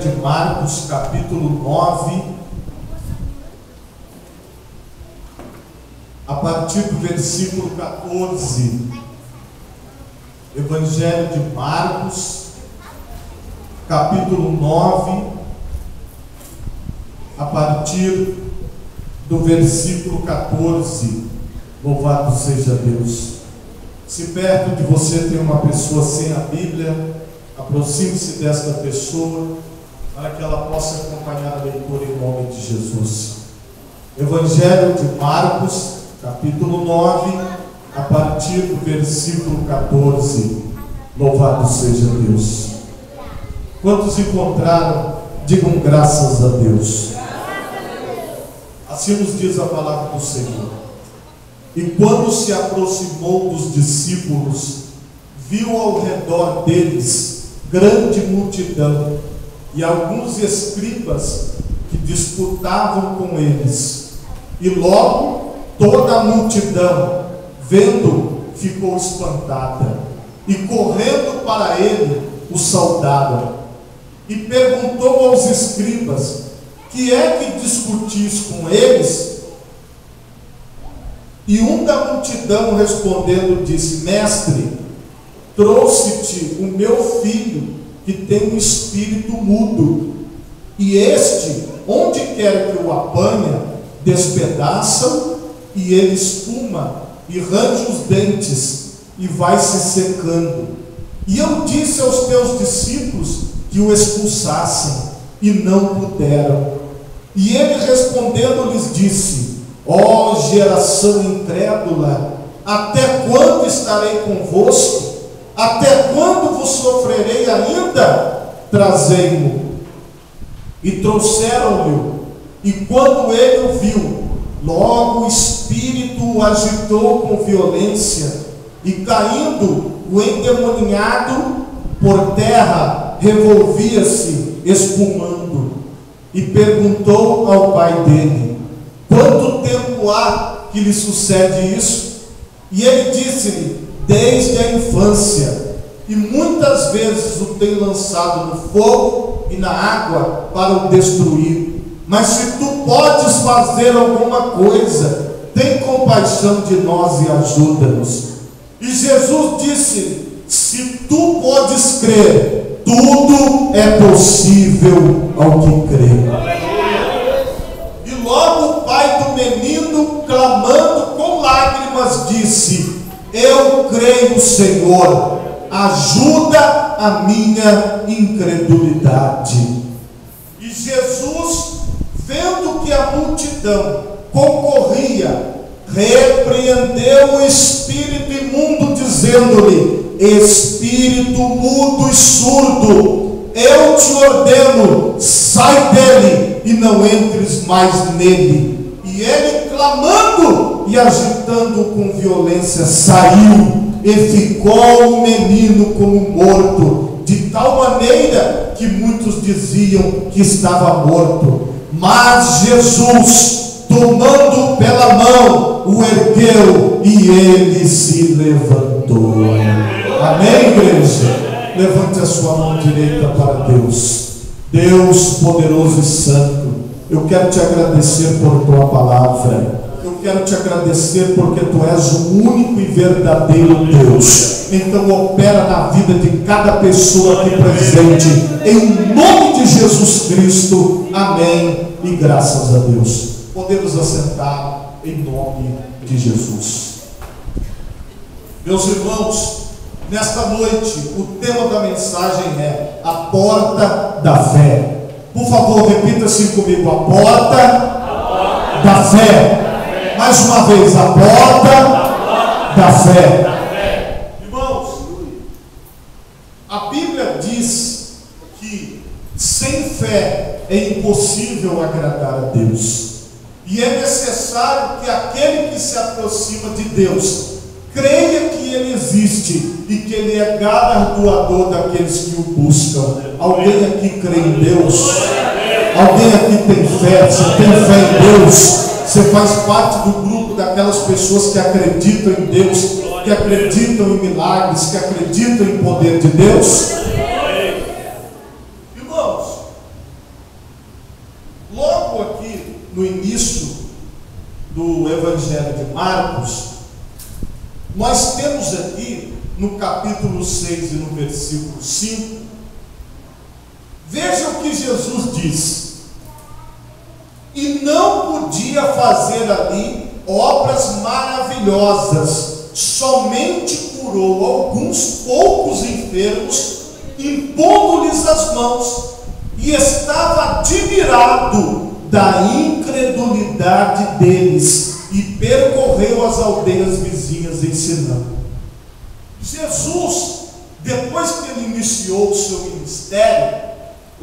de Marcos, capítulo 9, a partir do versículo 14. Evangelho de Marcos, capítulo 9, a partir do versículo 14. Louvado seja Deus. Se perto de você tem uma pessoa sem a Bíblia, aproxime-se desta pessoa para que ela possa acompanhar a leitura em nome de Jesus. Evangelho de Marcos, capítulo 9, a partir do versículo 14. Louvado seja Deus. Quantos encontraram, digam graças a Deus. Assim nos diz a palavra do Senhor. E quando se aproximou dos discípulos, viu ao redor deles grande multidão e alguns escribas que disputavam com eles. E logo toda a multidão, vendo, ficou espantada, e correndo para ele, o saudaram. E perguntou aos escribas: que é que discutis com eles? E um da multidão respondendo disse: Mestre, trouxe-te o meu filho, que tem um espírito mudo, e este, onde quer que o apanha, despedaçam, e ele espuma, e range os dentes, e vai se secando. E eu disse aos teus discípulos que o expulsassem, e não puderam. E ele respondendo lhes disse: ó geração incrédula, até quando estarei convosco? Até quando vos sofrerei ainda? Trazei-mo. E trouxeram-lhe, e quando ele o viu, logo o espírito o agitou com violência, e caindo o endemoninhado por terra, revolvia-se espumando. E perguntou ao pai dele: quanto tempo há que lhe sucede isso? E ele disse-lhe: desde a infância, e muitas vezes o tem lançado no fogo e na água para o destruir. Mas se tu podes fazer alguma coisa, tem compaixão de nós e ajuda-nos. E Jesus disse: se tu podes crer, tudo é possível ao que crê. E logo o pai do menino, clamando com lágrimas, disse: eu creio, Senhor, ajuda a minha incredulidade. E Jesus, vendo que a multidão concorria, repreendeu o espírito imundo, dizendo-lhe: espírito mudo e surdo, eu te ordeno, sai dele e não entres mais nele. E ele, clamando e agitando com violência, saiu, e ficou o menino como morto, de tal maneira que muitos diziam que estava morto. Mas Jesus, tomando pela mão, o ergueu, e ele se levantou. Amém, igreja? Levante a sua mão direita para Deus. Deus poderoso e santo, eu quero te agradecer por tua palavra. Eu quero te agradecer porque tu és o único e verdadeiro Deus. Então opera na vida de cada pessoa aqui presente, em nome de Jesus Cristo. Amém e graças a Deus. Podemos assentar em nome de Jesus. Meus irmãos, nesta noite o tema da mensagem é a porta da fé. Por favor, repita assim comigo: a porta da fé. Mais uma vez, a porta da fé. Irmãos, a Bíblia diz que sem fé é impossível agradar a Deus. E é necessário que aquele que se aproxima de Deus creia que Ele existe e que Ele é galardoador daqueles que o buscam. Alguém aqui crê em Deus? Alguém aqui tem fé? Você tem fé em Deus? Você faz parte do grupo daquelas pessoas que acreditam em Deus, que acreditam em milagres, que acreditam em poder de Deus? Irmãos, no início do Evangelho de Marcos, nós temos aqui no capítulo 6 e no versículo 5, veja o que Jesus diz: e não podia fazer ali obras maravilhosas, somente curou alguns poucos enfermos, impondo-lhes as mãos, e estava admirado da incredulidade deles, e percorreu as aldeias vizinhas ensinando. Jesus, depois que ele iniciou o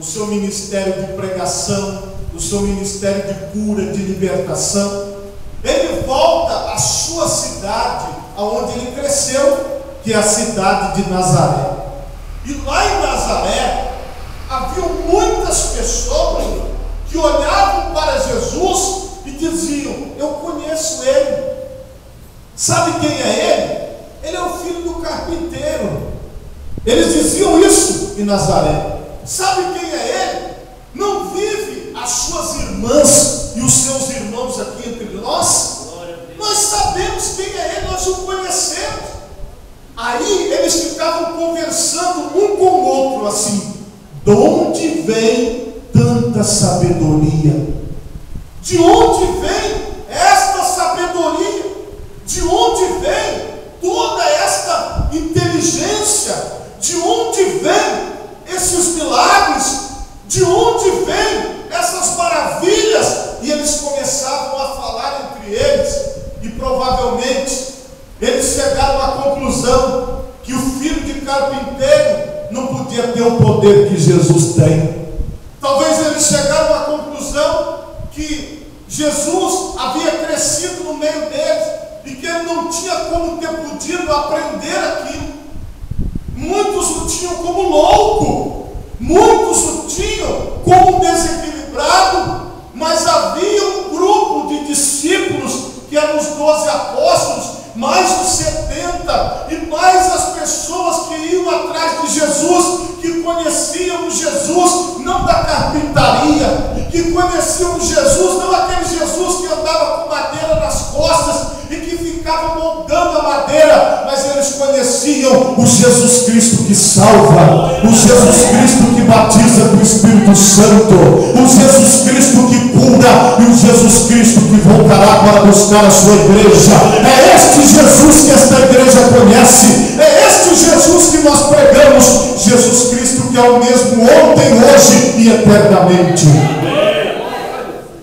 seu ministério de pregação, o seu ministério de cura, de libertação, ele volta à sua cidade, aonde ele cresceu, que é a cidade de Nazaré. E lá em Nazaré havia muitas pessoas que olhavam para Jesus e diziam: eu conheço ele. Sabe quem é ele? Ele é o filho do carpinteiro. Eles diziam isso em Nazaré. Sabe quem é ele? Não vive as suas irmãs e os seus irmãos aqui entre nós? Nós sabemos quem é ele, nós o conhecemos. Aí eles ficavam conversando um com o outro assim: de onde vem tanta sabedoria? De onde vem esta sabedoria? De onde vem toda esta inteligência? De onde vem esses milagres? De onde vem essas maravilhas? E eles começavam a falar entre eles, e provavelmente eles chegaram à conclusão que o filho de carpinteiro não podia ter o poder que Jesus tem. Talvez eles chegaram à conclusão que Jesus havia crescido no meio deles e que ele não tinha como ter podido aprender aquilo. Muitos o tinham como louco, muitos o tinham como desequilibrado, mas havia um grupo de discípulos, que eram os 12 apóstolos, mais os 70, e mais as pessoas que iam atrás de Jesus, que conheciam Jesus não da carpintaria, que conheciam Jesus não aquele Jesus que andava com madeira nas costas e que ficava moldando a madeira, mas eles conheciam o Jesus Cristo que salva, o Jesus Cristo que batiza com o Espírito Santo, o Jesus Cristo que cura e o Jesus Cristo que voltará para buscar a sua igreja. É este Jesus que esta igreja conhece, é este Jesus que nós pregamos, Jesus Cristo que é o mesmo ontem, hoje e eternamente.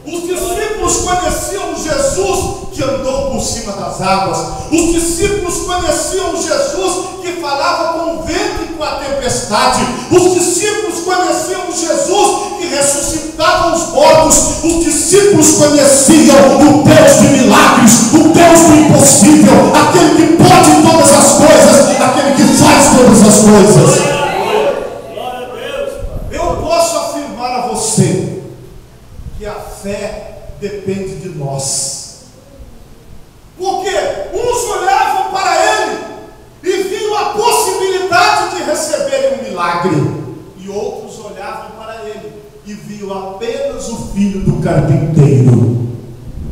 Os discípulos conheciam Jesus que andou por cima das águas, os discípulos conheciam Jesus que falava com o vento e com a tempestade, os discípulos conheciam Jesus que ressuscitava os mortos, os discípulos conheciam o Deus de milagres, o Deus do impossível, aquele que pode todas as coisas, aquele que faz todas as coisas. Eu posso afirmar a você que a fé depende de nós. Porque uns olhavam para ele e viam a possibilidade de receberem um milagre, e outros olhavam para ele e viam apenas o filho do carpinteiro,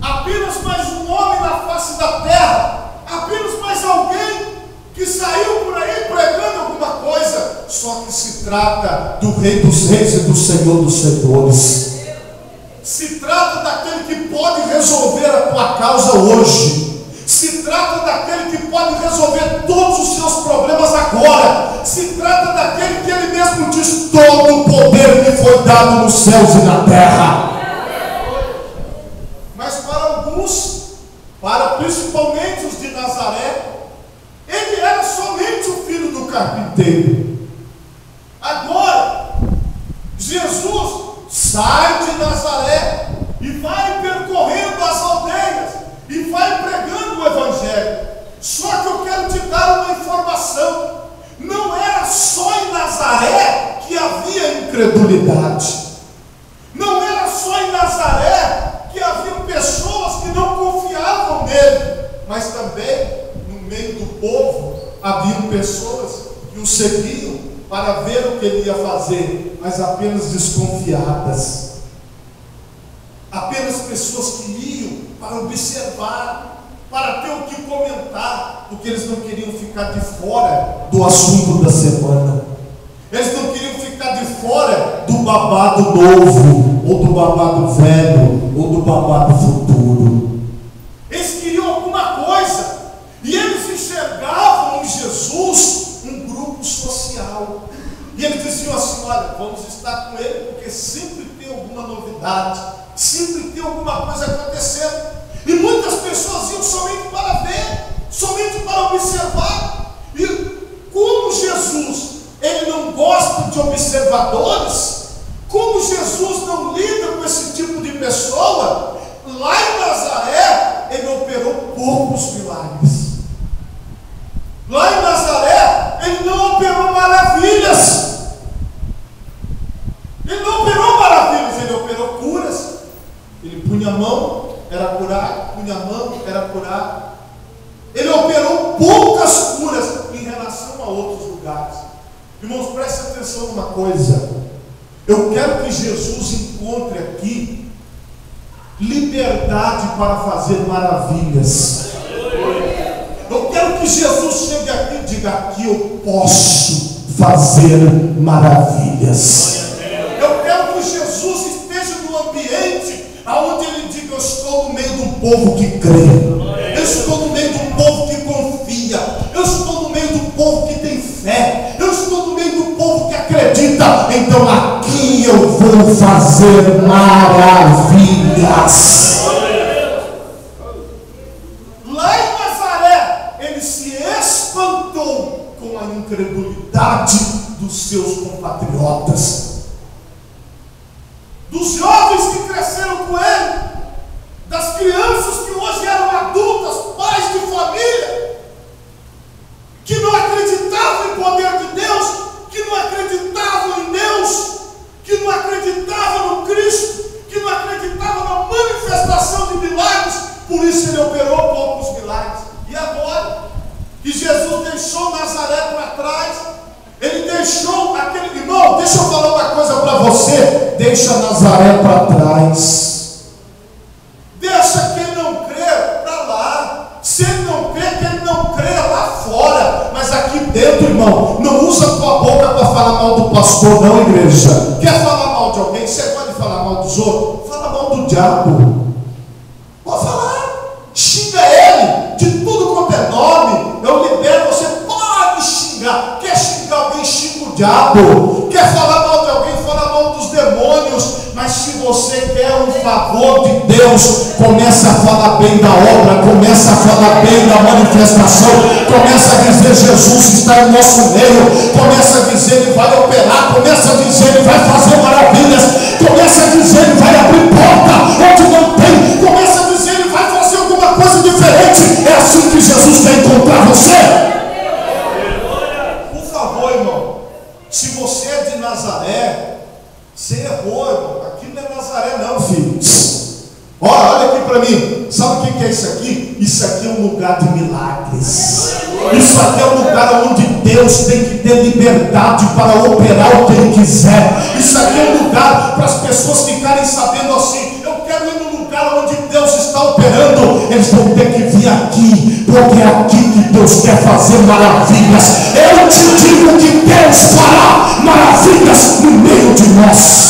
apenas mais um homem na face da terra, apenas mais alguém que saiu por aí pregando alguma coisa. Só que se trata do Rei dos Reis e do Senhor dos Senhores. Se trata daquele que pode resolver a tua causa hoje. Se trata daquele que pode resolver todos os seus problemas agora. Se trata daquele que ele mesmo diz: todo o poder me foi dado nos céus e na terra. Mas para alguns, para principalmente os de Nazaré, ele era somente o filho do carpinteiro. Agora, Jesus sai de Nazaré e vai percorrendo as aldeias e vai pregando o Evangelho. Só que eu quero te dar uma informação: não era só em Nazaré que havia incredulidade, não era só em Nazaré que haviam pessoas que não confiavam nele, mas também no meio do povo haviam pessoas que o seguiam para ver o que ele ia fazer, mas apenas desconfiadas. apenas pessoas que iam para observar, para ter o que comentar, porque eles não queriam ficar de fora do assunto da semana. Eles não queriam ficar de fora do babado novo, ou do babado velho, ou do babado futuro. Eles queriam alguma coisa, e eles enxergavam em Jesus um grupo social. E eles diziam assim: olha, vamos estar com ele, porque sempre tem alguma novidade, sempre tem alguma coisa acontecendo. E muitas pessoas iam somente para ver, somente para observar. E como Jesus, ele não gosta de observadores, como Jesus não lida com esse tipo de pessoa, lá em Nazaré, ele operou poucos milagres. Lá em Nazaré, ele não operou maravilhas. Ele não operou maravilhas, ele operou curas. Ele punha a mão, era curar, punha a mão, era curar. Ele operou poucas curas em relação a outros lugares. Irmãos, preste atenção numa coisa. Eu quero que Jesus encontre aqui liberdade para fazer maravilhas. Eu quero que Jesus chegue aqui e diga: aqui eu posso fazer maravilhas. Eu quero que Jesus esteja no ambiente onde ele diga: eu estou no meio do povo que crê, eu estou no meio do povo que confia, eu estou no meio do povo que tem fé, eu estou no meio do povo que acredita. Então aqui eu vou fazer maravilhas. Lá em Nazaré, ele se espantou com a incredulidade dos seus compatriotas, dos jovens que cresceram com ele, das crianças que hoje eram adultas, pais de família, que não acreditavam em poder de Deus, que não acreditavam em Deus, que não acreditavam no Cristo, que não acreditavam na manifestação de milagres. Por isso ele operou poucos milagres. E agora que Jesus deixou Nazaré para trás, ele deixou aquele... Irmão, deixa eu falar uma coisa para você: deixa Nazaré para trás, deixa quem não crê para lá. Se ele não crê, que ele não crê lá fora, mas aqui dentro, irmão, não usa a tua boca para falar mal do pastor, não, igreja. Quer falar mal de alguém? Você pode falar mal dos outros? Fala mal do diabo, pode falar, xinga ele de tudo quanto é nome. Eu libero você, pode xingar. Quer xingar alguém, xinga o diabo. Quer falar mal de alguém, fala mal dos demônios. Mas se você quer um favor de Deus, começa a falar bem da obra, começa a falar bem da manifestação, começa a dizer: Jesus está em nosso meio, começa a dizer: ele vai operar, começa a dizer: ele vai fazer maravilhas, começa a dizer: ele vai abrir porta onde não tem, começa a dizer: ele vai fazer alguma coisa diferente. É assim que Jesus quer encontrar você. Por favor, irmão, se você é de Nazaré, você errou, irmão. Aqui não é Nazaré não, filho. Olha aqui para mim. Sabe o que é isso aqui? Isso aqui é um lugar de milagres. Isso aqui é um lugar onde Deus tem que ter liberdade para operar o que Ele quiser. Isso aqui é um lugar para as pessoas ficarem sabendo assim: eu quero ir no lugar onde Deus está operando. Eles vão ter que vir aqui, porque é aqui que Deus quer fazer maravilhas. Eu te digo que Deus fará maravilhas no meio de nós.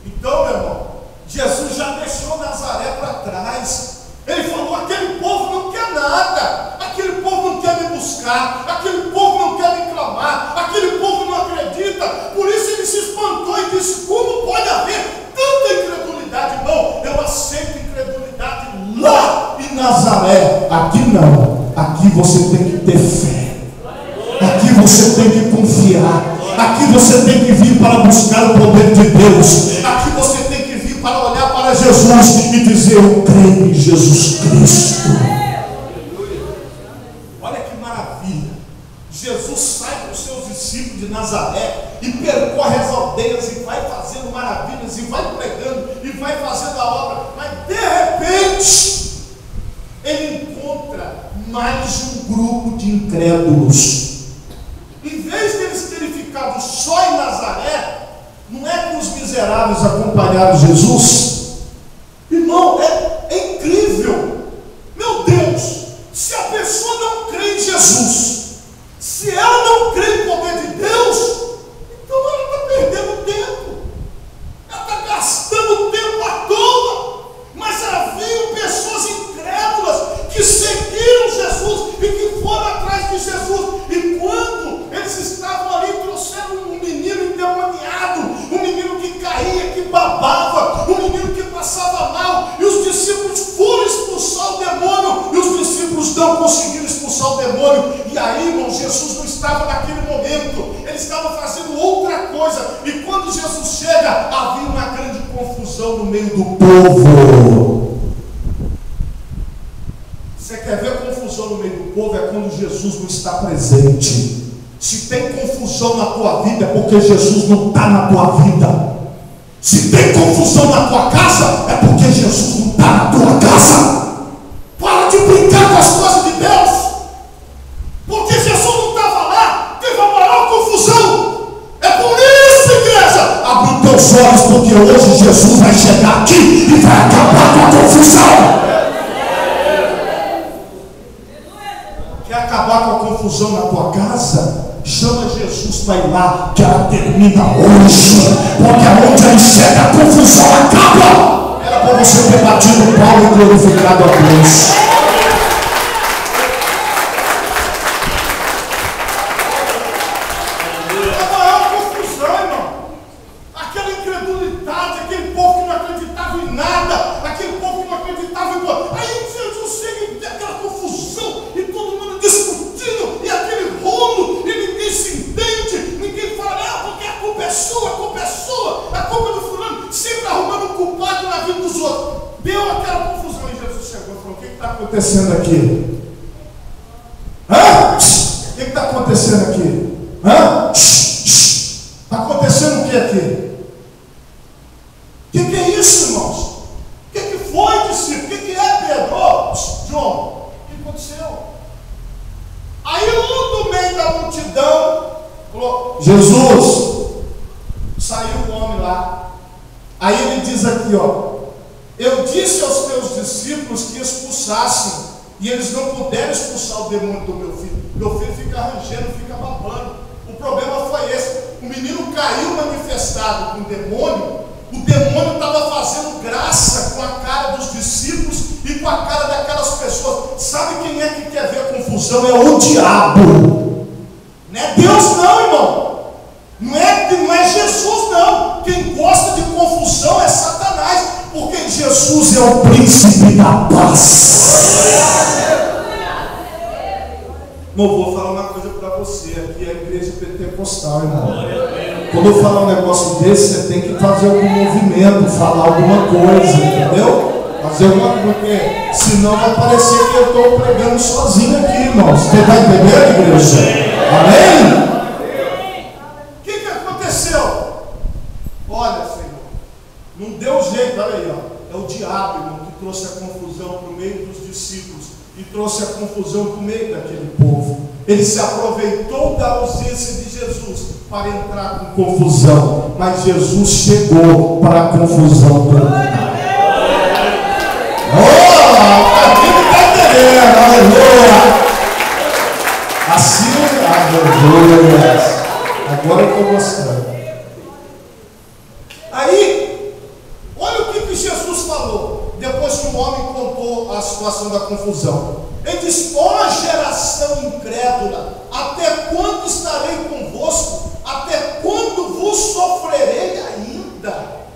Então, meu irmão, Jesus já deixou Nazaré para trás. Ele falou: aquele povo não quer nada, aquele povo não quer me buscar, aquele povo não quer me clamar, aquele povo não acredita. Por isso ele se espantou e disse: como pode haver tanta incredulidade? Irmão, eu aceito incredulidade lá em Nazaré. Aqui não. Aqui você tem que ter fé, aqui você tem que confiar, aqui você tem que vir para buscar o poder de Deus, aqui você tem que vir para olhar para Jesus e dizer: eu creio em Jesus Cristo. Olha que maravilha. Jesus sai com os seus discípulos de Nazaré e percorre as aldeias e vai fazendo maravilhas, e vai pregando, e vai fazendo a obra. Mas de repente ele encontra mais um grupo de incrédulos. Em vez deles terem ficado só em Nazaré, não é com os miseráveis acompanharam Jesus? Irmão, é incrível. Meu Deus, se a pessoa não crê em Jesus, se ela não crê no poder de Deus, então ela está perdendo tempo, ela está gastando tempo à toa. Mas haviam pessoas incrédulas que seguiram Jesus e que foram atrás de Jesus. E quando eles estavam ali, trouxeram um menino endemoniado, um menino que caía, que babava, um menino que passava mal, e os discípulos foram expulsar o demônio, e os discípulos não conseguiram expulsar o demônio. E aí, irmão, Jesus não estava naquele momento, ele estava fazendo outra coisa. E quando Jesus chega, havia uma grande confusão no meio do povo. Você quer ver confusão no meio do povo? É quando Jesus não está presente. Se tem confusão na tua vida, é porque Jesus não está na tua vida. Se tem confusão na tua casa, é porque Jesus não está na tua casa. Para de brincar com as coisas de Deus, porque Jesus não estava lá, teve a maior confusão. É por isso, igreja, abre os teus olhos, porque hoje Jesus vai chegar aqui e vai acabar com a confusão. Quer acabar com a confusão na tua casa? Chama Jesus para ir lá, que ela termina hoje, porque onde ele chega a confusão acaba. Era para você ter batido o pau e glorificado a Deus. A maior confusão, irmão, aquela incredulidade, aquele povo que não acreditava em nada, aquele povo que não acreditava em nada. Aí Jesus chega e tem aquela confusão, e todo mundo discutindo, e aquele rolo, e ninguém se entende, ninguém fala, não, porque a culpa é sua, a culpa é sua, a culpa é do fulano, sempre arrumando um culpado na vida dos outros. Deu aquela confusão, e Jesus chegou e falou: o que está acontecendo aqui? Hã? O que está acontecendo aqui? Hã? Está acontecendo o que aqui? O que é isso, irmãos? O que foi, discípulo? O que é, Pedro? João, o que aconteceu? Aí um do meio da multidão falou: Jesus, saiu o homem lá. Aí ele diz aqui, ó: eu disse aos teus discípulos que expulsassem, e eles não puderam expulsar o demônio do meu filho. Meu filho fica rangendo, fica babando. O problema foi esse: o menino caiu manifestado com o demônio estava fazendo graça com a cara dos discípulos e com a cara daquelas pessoas. Sabe quem é que quer ver a confusão? É o diabo. Não é Deus não, irmão. Não é Jesus não. Quem gosta de confusão é Satanás, porque Jesus é o príncipe da paz. Não vou falar uma coisa para você. Aqui é a igreja pentecostal, irmão. Quando eu falar um negócio desse, você tem que fazer algum movimento, falar alguma coisa, entendeu? Fazer alguma coisa, porque senão vai parecer que eu estou pregando sozinho aqui, irmãos. Você está entendendo, igreja? Amém? O que aconteceu? Olha, Senhor, não deu jeito. Olha aí, ó. É o diabo, irmão, que trouxe a confusão para o meio dos discípulos e trouxe a confusão para o meio daquele povo. Ele se aproveitou da ausência de Jesus para entrar com confusão, mas Jesus chegou para a confusão terminar. Aqui não está entendendo, aleluia. Assim, aleluia. Agora eu estou gostando. Aí, olha o que Jesus falou, depois que o homem contou a situação da confusão. Ele diz: ó geração incrédula, até quando estarei convosco? Até quando vos sofrerei ainda?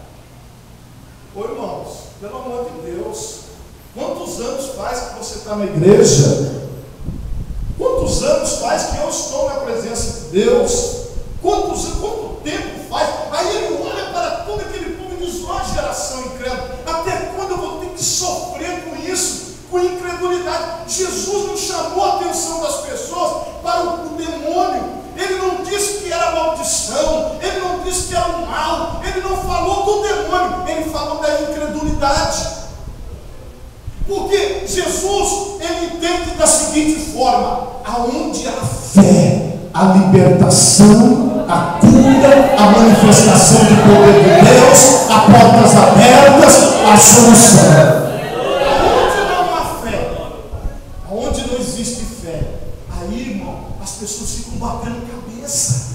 Ô irmãos, pelo amor de Deus, quantos anos faz que você está na igreja? Quantos anos faz que eu estou na presença de Deus? Quanto tempo faz? Aí ele olha para todo aquele povo e diz: ó geração incrédula, até quando eu vou ter que sofrer com isso? Com incredulidade. Jesus não chamou a atenção das pessoas para o demônio. Ele não disse que era maldição, ele não disse que era um mal, ele não falou do demônio, ele falou da incredulidade. Porque Jesus, ele entende da seguinte forma: aonde há fé, a libertação, a cura cura, a manifestação do poder de Deus, a portas abertas, a solução. Aonde não há fé, aonde não existe fé, aí, irmão, as pessoas ficam batendo cabeça,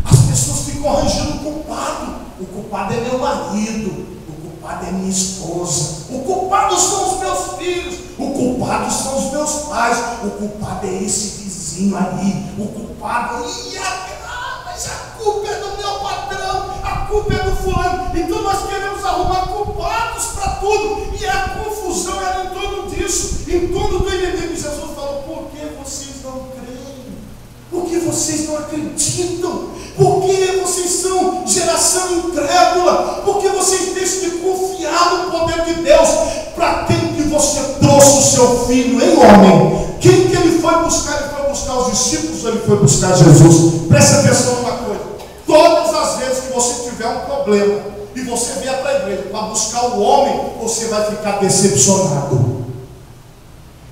as pessoas ficam arranjando o culpado. O culpado é meu marido, o culpado é minha esposa, o culpado são os meus filhos, o culpado são os meus pais, o culpado é esse vizinho aí, o culpado, mas a culpa é do meu patrão, a culpa é do fulano. Então nós queremos arrumar culpados para tudo, e a confusão era em torno disso, em torno do inimigo. Jesus falou: por que vocês não creem? Por que vocês não acreditam? Por que vocês são geração incrédula? Por que vocês deixam de confiar no poder de Deus? Para quem que você trouxe o seu filho, hein, homem? Quem que ele foi buscar? Ele foi buscar os discípulos ou ele foi buscar Jesus? Presta atenção numa coisa: todas as vezes que você tiver um problema e você vier para a igreja para buscar o homem, você vai ficar decepcionado.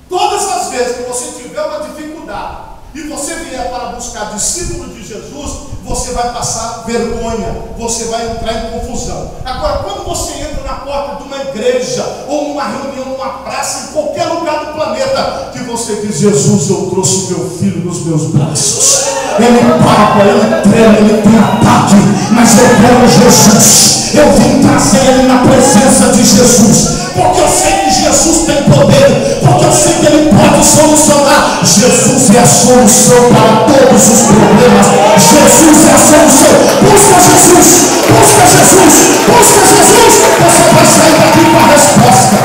Todas as vezes que você tiver uma dificuldade e você vier para buscar discípulo de Jesus, você vai passar vergonha, você vai entrar em confusão. Agora, quando você entra na porta de uma igreja, ou numa reunião, numa praça, em qualquer lugar do planeta, que você diz: Jesus, eu trouxe meu filho nos meus braços, ele paga, ele treme, ele tem ataque, mas eu quero Jesus, eu vim trazer ele na presença de Jesus, porque eu sei que Jesus tem poder, porque eu sei que ele pode solucionar. Jesus é a solução para todos os problemas. Jesus é a solução. Busca Jesus, busca Jesus, busca Jesus. Você vai sair daqui com a resposta.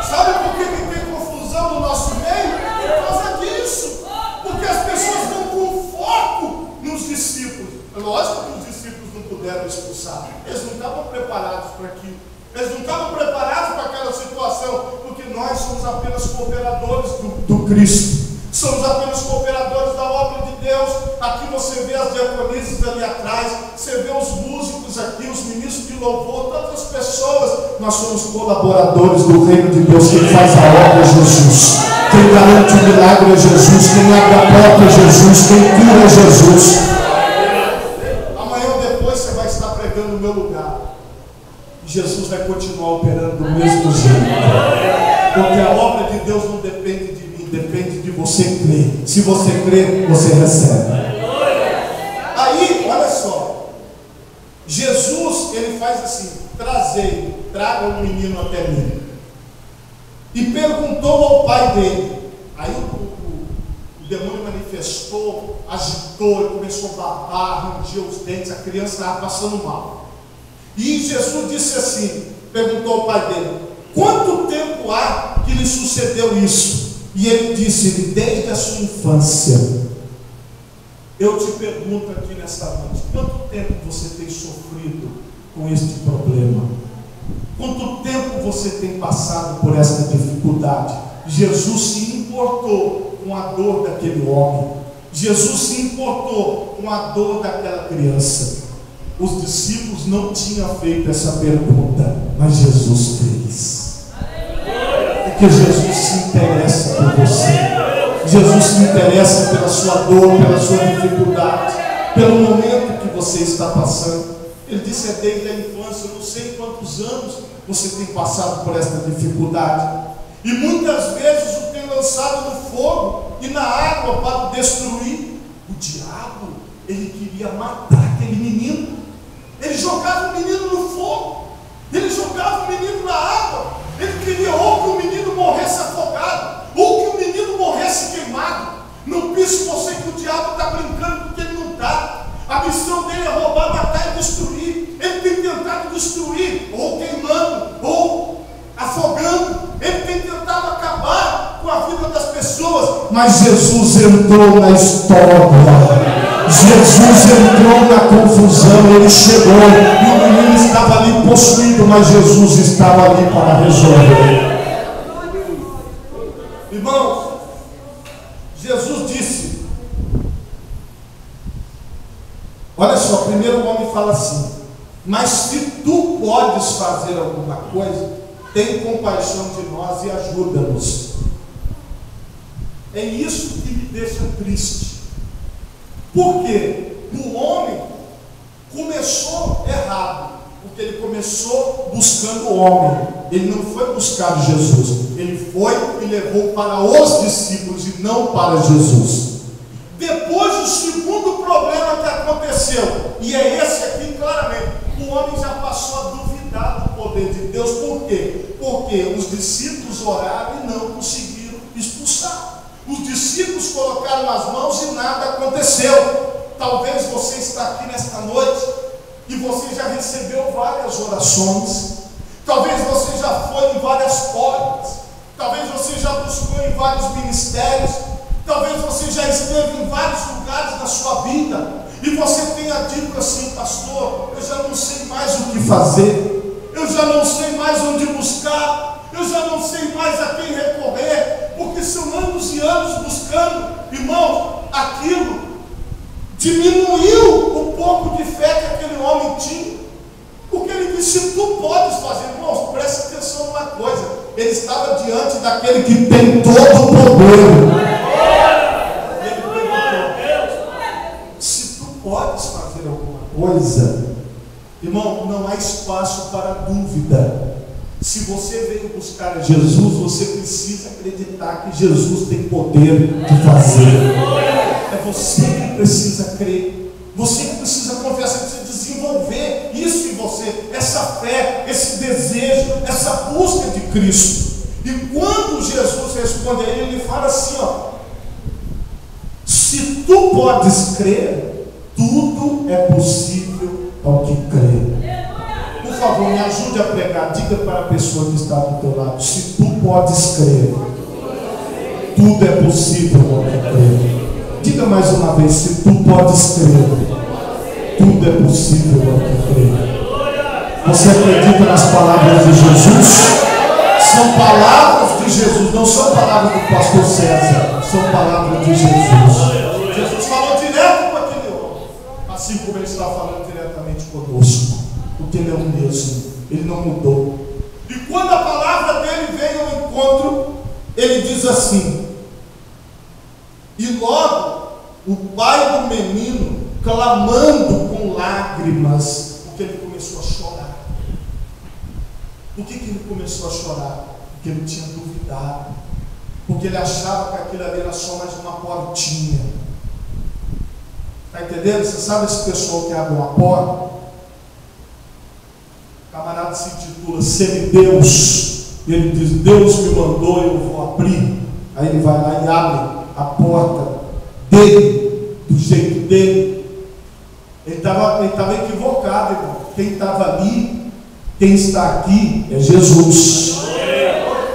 Sabe por que tem confusão no nosso meio? Por causa disso. Porque as pessoas vão com foco nos discípulos. Lógico que os discípulos não puderam expulsar. Eles não estavam preparados para aquilo. Eles não estavam preparados para aquela situação, porque nós somos apenas cooperadores do Cristo. Somos apenas cooperadores da obra de Deus. Aqui você vê as diaconisas ali atrás, você vê os músicos aqui, os ministros de louvor, todas as pessoas. Nós somos colaboradores do reino de Deus. Quem faz a obra é Jesus, quem garante o milagre é Jesus, quem abre a porta é Jesus, quem cura é Jesus. Amanhã ou depois você vai estar pregando no meu lugar. Jesus vai continuar operando do mesmo jeito, porque a obra de Deus não depende de mim, depende de você crer. Se você crer, você recebe. Aí, olha só, Jesus, ele faz assim: traga um menino até mim. E perguntou ao pai dele. Aí o demônio manifestou, agitou, ele começou a babar, rangia os dentes, a criança estava passando mal. E Jesus disse assim, perguntou ao pai dele: quanto tempo há que lhe sucedeu isso? E ele disse: desde a sua infância. Eu te pergunto aqui nesta noite: quanto tempo você tem sofrido com este problema? Quanto tempo você tem passado por esta dificuldade? Jesus se importou com a dor daquele homem. Jesus se importou com a dor daquela criança. Os discípulos não tinham feito essa pergunta, mas Jesus fez. Porque Jesus se interessa por você. Jesus se interessa pela sua dor, pela sua dificuldade, pelo momento que você está passando. Ele disse: é desde a infância. Eu não sei quantos anos você tem passado por esta dificuldade, e muitas vezes o tem lançado no fogo e na água para destruir. O diabo, ele queria matar aquele menino. Ele jogava o menino no fogo, ele jogava o menino na água. Ele queria ou que o menino morresse afogado, ou que o menino morresse queimado. Não pense você que o diabo está brincando, porque ele não está. A missão dele é roubar, matar e destruir. Ele tem tentado destruir, ou queimando, ou afogando. Ele tem tentado acabar com a vida das pessoas. Mas Jesus entrou na história. Jesus entrou na confusão, ele chegou, e o menino estava ali possuído, mas Jesus estava ali para resolver. Irmãos, Jesus disse, olha só, primeiro o homem fala assim: mas se tu podes fazer alguma coisa, tem compaixão de nós e ajuda-nos. É isso que me deixa triste. Por quê? O homem começou errado, porque ele começou buscando o homem. Ele não foi buscar Jesus, ele foi e levou para os discípulos e não para Jesus. Depois, o segundo problema que aconteceu, e é esse aqui claramente, o homem já passou a duvidar do poder de Deus. Por quê? Porque os discípulos oraram e não conseguiram expulsar. Os discípulos colocaram as mãos e nada aconteceu. Talvez você está aqui nesta noite e você já recebeu várias orações. Talvez você já foi em várias portas. Talvez você já buscou em vários ministérios. Talvez você já esteve em vários lugares na sua vida e você tenha dito assim: pastor, eu já não sei mais o que fazer, eu já não sei mais onde buscar, eu já não sei mais a quem recorrer, porque são anos e anos buscando. Irmão, aquilo diminuiu o pouco de fé que aquele homem tinha, porque ele disse: tu podes fazer. Irmãos, preste atenção numa coisa, ele estava diante daquele que tem todo o poder. Se tu podes fazer alguma coisa, irmão, não há espaço para dúvida. Se você veio buscar a Jesus, você precisa acreditar que Jesus tem poder de fazer. É você que precisa crer, você que precisa confiar, você precisa desenvolver isso em você, essa fé, esse desejo, essa busca de Cristo. E quando Jesus responde a ele, ele fala assim: ó, se tu podes crer, tudo é possível ao que crê. Por favor, me ajude a pregar. Diga para a pessoa que está do teu lado: se tu podes crer, tudo é possível ao que crê. Diga mais uma vez: se tu podes crer, tudo é possível ao que crê. Você acredita nas palavras de Jesus? São palavras de Jesus, não são palavras do pastor César, são palavras de Jesus. Jesus falou direto com aquele homem, assim como ele está falando diretamente conosco, porque ele é o mesmo, ele não mudou. E quando a palavra dele veio ao encontro, ele diz assim: e logo o pai do menino, clamando com lágrimas, porque ele começou a chorar. Por que ele começou a chorar? Porque ele tinha duvidado, porque ele achava que aquilo ali era só mais uma portinha. Está entendendo? Você sabe esse pessoal que abre uma porta? O camarada se intitula Semideus, e ele diz: Deus me mandou, eu vou abrir. Aí ele vai lá e abre a porta dele, do jeito dele. Ele estava equivocado, irmão. Quem estava ali, quem está aqui é Jesus.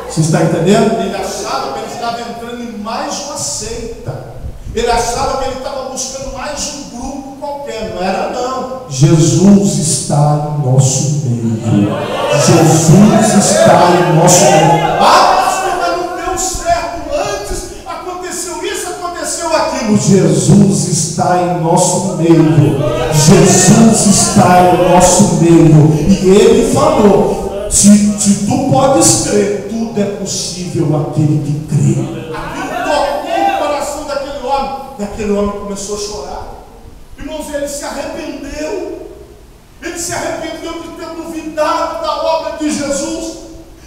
Você está entendendo? Ele achava que ele estava entrando em mais uma seita. Ele achava que ele estava buscando mais um grupo qualquer. Não era, não. Jesus está em nosso meio. Jesus está em nosso meio. Ah, pastor, mas não deu certo antes. Aconteceu isso, aconteceu aquilo. Jesus está em nosso meio. Jesus está em nosso meio. E ele falou: se tu podes crer, tudo é possível àquele que crê. Aquilo tocou o coração daquele homem. E aquele homem começou a chorar. Irmãos, ele se arrependeu. Ele se arrependeu de ter duvidado da obra de Jesus.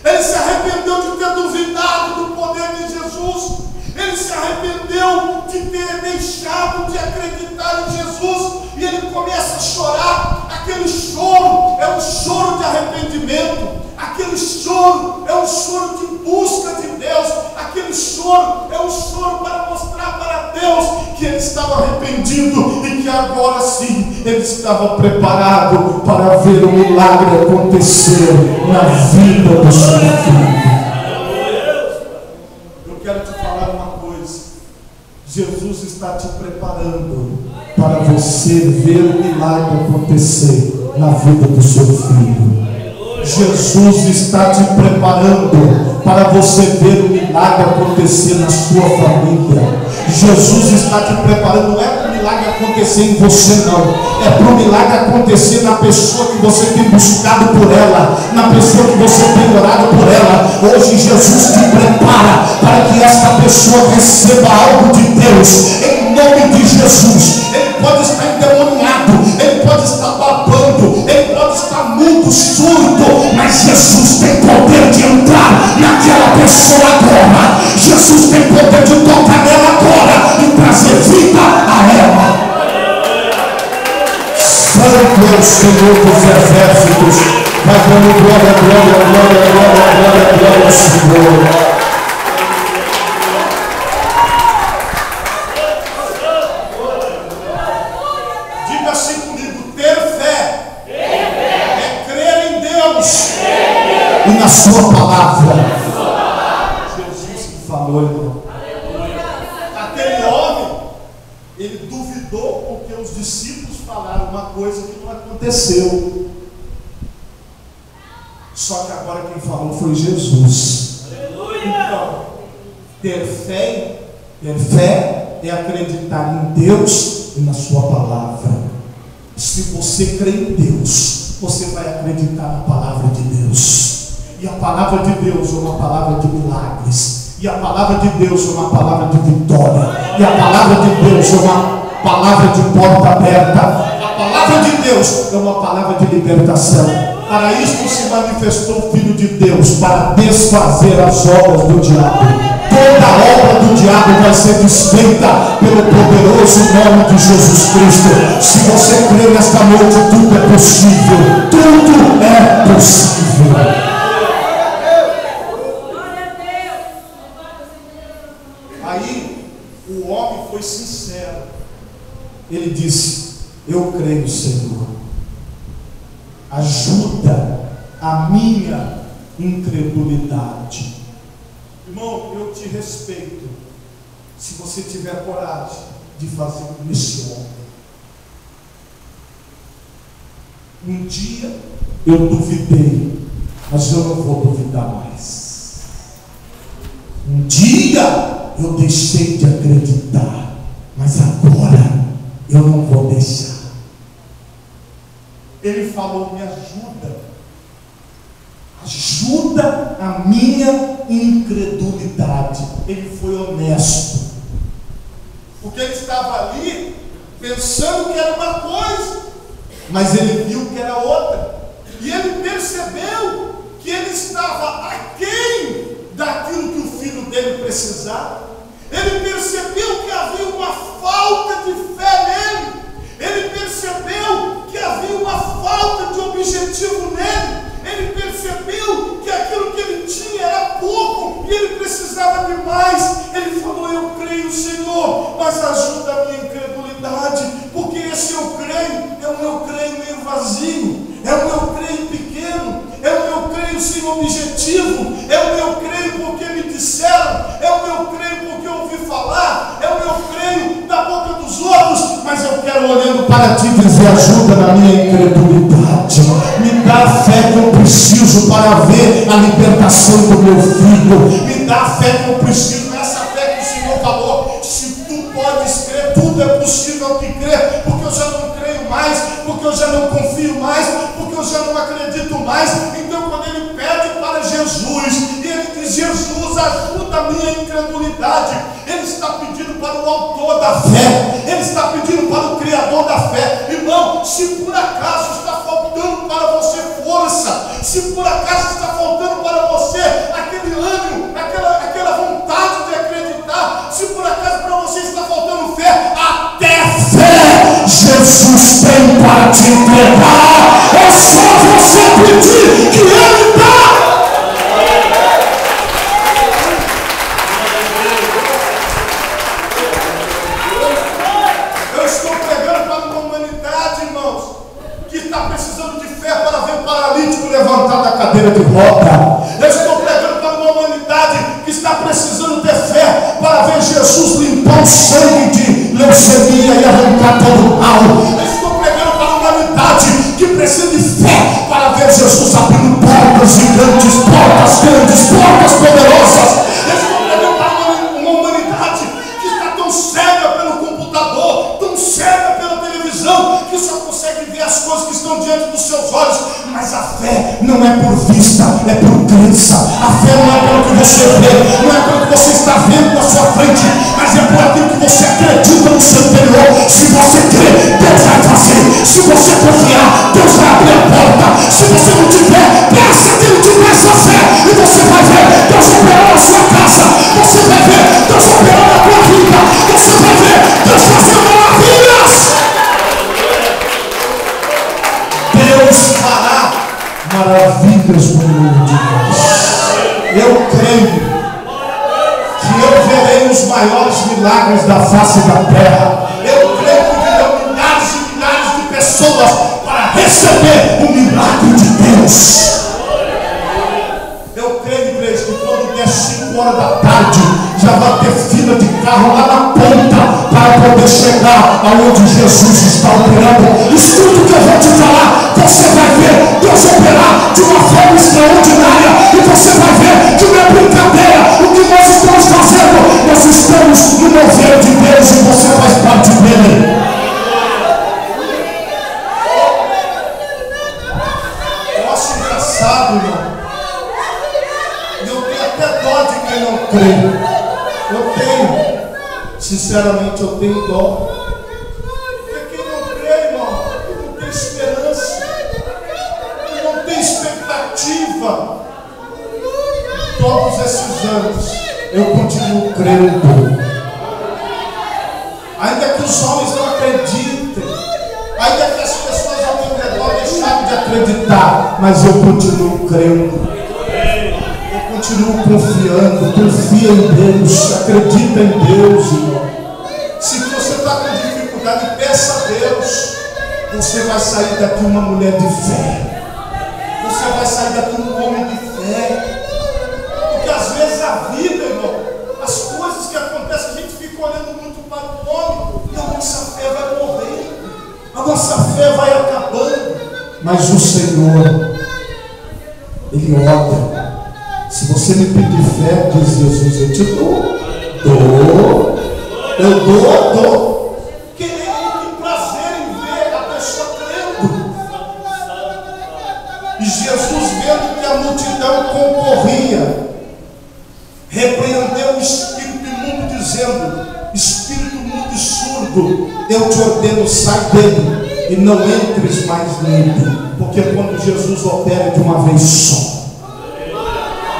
Ele se arrependeu de ter duvidado do poder de Jesus. Ele se arrependeu de ter deixado de acreditar em Jesus. E ele começa a chorar. Aquele choro é um choro de arrependimento. Aquele choro é um choro de busca de Deus. Aquele choro é um choro para mostrar para Deus que ele estava arrependido e que agora sim ele estava preparado para ver o milagre acontecer na vida do seu filho. Eu quero te falar uma coisa: Jesus está te preparando para você ver o milagre acontecer na vida do seu filho. Jesus está te preparando para você ver o milagre acontecer na sua família. Jesus está te preparando, não é um milagre acontecer em você, não. É para o milagre acontecer na pessoa que você tem buscado por ela, na pessoa que você tem orado por ela. Hoje Jesus te prepara para que esta pessoa receba algo de Deus, em nome de Jesus. Ele pode estar endemoniado, ele pode estar babando, ele pode estar mudo, surdo, mas Jesus tem poder de entrar naquela pessoa agora. Jesus tem poder de tocar nela agora e trazer vida a ela. Santo é o Senhor dos exércitos. Vai dando glória, glória, glória, glória, glória, glória ao Senhor. Diga assim comigo: ter fé é crer em Deus e na sua palavra. Jesus que falou, irmão. Aquele homem, ele duvidou porque os discípulos falaram uma coisa que não aconteceu. Só que agora quem falou foi Jesus. Então, ter fé é acreditar em Deus e na sua palavra. Se você crê em Deus, você vai acreditar na palavra de Deus. E a palavra de Deus é uma palavra de milagres. E a palavra de Deus é uma palavra de vitória. E a palavra de Deus é uma palavra de porta aberta. A palavra de Deus é uma palavra de libertação. Para isto se manifestou o Filho de Deus, para desfazer as obras do diabo. Toda obra do diabo vai ser desfeita pelo poderoso nome de Jesus Cristo. Se você crê nesta noite, tudo é possível. Tudo é possível. Aí o homem foi sincero. Ele disse: eu creio, Senhor. Ajuda a minha incredulidade. Irmão, eu te respeito se você tiver coragem de fazer como esse homem. Um dia eu duvidei, mas eu não vou duvidar mais. Um dia eu deixei de acreditar, mas agora eu não vou deixar. Ele falou: me ajuda a minha incredulidade. Ele foi honesto, porque ele estava ali pensando que era uma coisa, mas ele viu que era outra, e ele percebeu que ele estava aquém daquilo que o filho dele precisava. Ele percebeu que havia uma falta de fé nele. Ele percebeu que havia uma falta de objetivo nele. Ele percebeu que aquilo que ele tinha era pouco e ele precisava de mais. Ele falou: eu creio, Senhor, mas ajuda a minha incredulidade, porque esse eu creio é o meu creio meio vazio, é o meu creio pequeno, é o meu creio sem objetivo, é o meu creio porque me disseram, é o meu creio porque eu ouvi falar, é o meu creio da boca dos outros. Mas eu quero, olhando para ti, dizer: ajuda na minha incredulidade, me dá a fé que eu preciso para ver a libertação do meu filho, me dá a fé que eu preciso, nessa fé que o Senhor falou. Se tu podes crer, tudo é possível que crer, porque eu já não creio mais, porque eu já não confio mais, porque eu já não acredito mais. Então, quando ele pede para Jesus, e ele diz: Jesus, ajuda a minha incredulidade, ele está pedindo para o autor da fé, ele está pedindo para o criador da fé. Irmão, se por acaso está faltando para você força, se por acaso está faltando para você aquele ânimo, aquela vontade de acreditar, se por acaso para você está faltando fé, até fé Jesus tem para te entregar. É só você pedir que ele dá. Eu estou pregando para uma humanidade, irmãos, que está precisando de fé para ver o paralítico levantar da cadeira de roda. Eu estou pregando para uma humanidade que está precisando ter fé para ver Jesus limpar o sangue de leucemia e arrancar todo o mal. Eu estou pregando para uma humanidade que precisa de fé para ver Jesus abrindo portas gigantes, portas grandes, portas poderosas. Eu estou pregando para uma humanidade que está tão cega pelo computador, tão cega consegue ver as coisas que estão diante dos seus olhos, mas a fé não é por vista, é por crença. A fé não é pelo que você vê, não é pelo que você está vendo na sua frente, mas é por aquilo que você acredita no seu interior. Se você crê, Deus vai fazer. Se você confiar, Deus vai abrir a porta. Se você não tiver, peça que Ele te dê essa fé, e você vai ver Deus operar na sua casa, você vai ver Deus operar na tua vida, você vai ver Deus fazendo maravilhas. Deus fará maravilhas no mundo de Deus. Eu creio que eu verei os maiores milagres da face da terra. Eu creio que virão milhares e milhares de pessoas para receber o milagre de Deus. Eu creio, igreja, que quando der 5 horas da tarde, já vai ter fila de carro lá na ponta para poder chegar aonde Jesus está operando. Escuta o que eu vou te falar. Você vai ver Deus operar de uma forma extraordinária, e você vai ver que não é brincadeira o que nós estamos fazendo. Nós estamos no mover de Deus e você faz parte dele. Eu acho engraçado, irmão. Eu tenho até dó de quem não crê. Eu tenho, sinceramente, eu tenho dó. Porque quem não crê, irmão, não tem esperança, não tem expectativa. Todos esses anos eu continuo crendo, ainda que os homens não acreditem, ainda que as pessoas ao meu redor deixaram de acreditar, mas eu continuo crendo. Continuo confiando, confia em Deus, acredita em Deus, irmão. Se você está com dificuldade, peça a Deus. Você vai sair daqui uma mulher de fé. Você vai sair daqui um homem de fé. Porque às vezes a vida, irmão, as coisas que acontecem, a gente fica olhando muito para o homem, e a nossa fé vai morrendo, a nossa fé vai acabando. Mas o Senhor, Ele olha. Se você me pedir fé, diz Jesus, eu te dou. Eu dou. Querendo tem prazer em ver a pessoa crendo. E Jesus, vendo que a multidão concorria, repreendeu o espírito imundo, dizendo: espírito mudo e surdo, eu te ordeno, sai dele e não entres mais nele. Porque quando Jesus opera de uma vez só,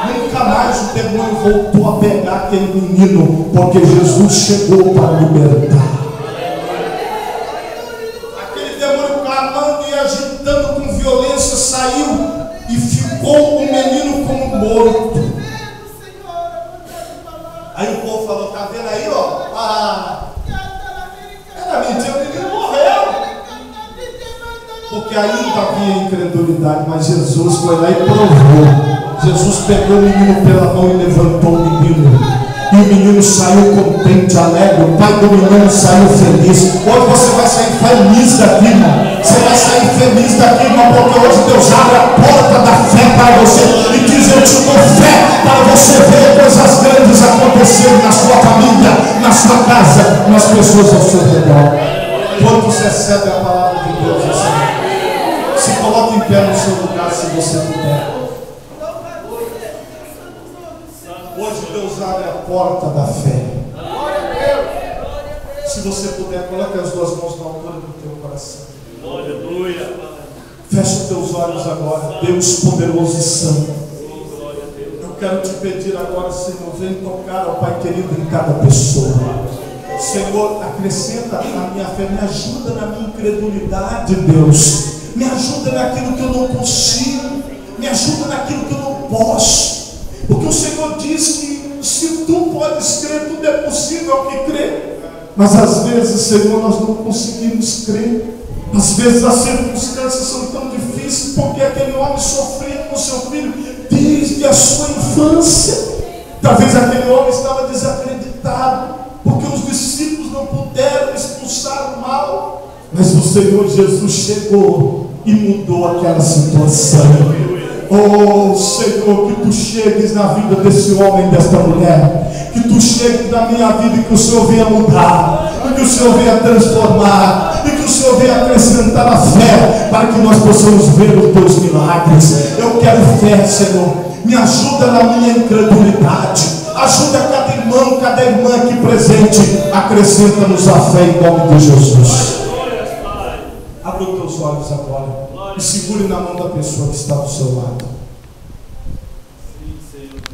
nunca mais o demônio voltou a pegar aquele menino, porque Jesus chegou para libertar. Aquele demônio clamando e agitando com violência saiu e ficou o menino como morto. Aí o povo falou: tá vendo aí, ó? Era mentira, o menino morreu. Porque ainda havia incredulidade, mas Jesus foi lá e provou. Jesus pegou o menino pela mão e levantou o menino. E o menino saiu contente, alegre. O pai do menino saiu feliz. Hoje você vai sair feliz daqui, irmão. Você vai sair feliz daqui, irmão, porque hoje Deus abre a porta da fé para você e diz: eu te dou fé para você ver coisas grandes acontecerem na sua família, na sua casa, nas pessoas ao seu redor. Quantos recebem a palavra de Deus assim? Se coloque em pé no seu lugar, se você puder. Hoje Deus abre a porta da fé. Se você puder, coloque as duas mãos na altura do teu coração. Aleluia. Feche os teus olhos agora. Deus poderoso e santo, eu quero te pedir agora, Senhor, vem tocar, ó Pai querido, em cada pessoa. Senhor, acrescenta a minha fé, me ajuda na minha incredulidade, Deus. Me ajuda naquilo que eu não consigo, me ajuda naquilo que eu não posso. Porque o Senhor diz que se tu podes crer, tudo é possível ao que crê. Mas às vezes, Senhor, nós não conseguimos crer. Às vezes as circunstâncias são tão difíceis, porque aquele homem sofrendo com seu filho desde a sua infância. Talvez aquele homem estava desacreditado, porque os discípulos não puderam expulsar o mal. Mas o Senhor Jesus chegou e mudou aquela situação. Oh Senhor, que tu chegues na vida desse homem, desta mulher, que tu chegues na minha vida e que o Senhor venha mudar, e que o Senhor venha transformar, e que que o Senhor venha acrescentar a fé, para que nós possamos ver os teus milagres. Eu quero fé, Senhor. Me ajuda na minha incredulidade. Ajuda cada irmão, cada irmã aqui presente. Acrescenta-nos a fé em nome de Jesus. Abra os teus olhos agora e segure na mão da pessoa que está do seu lado. Sim, Senhor.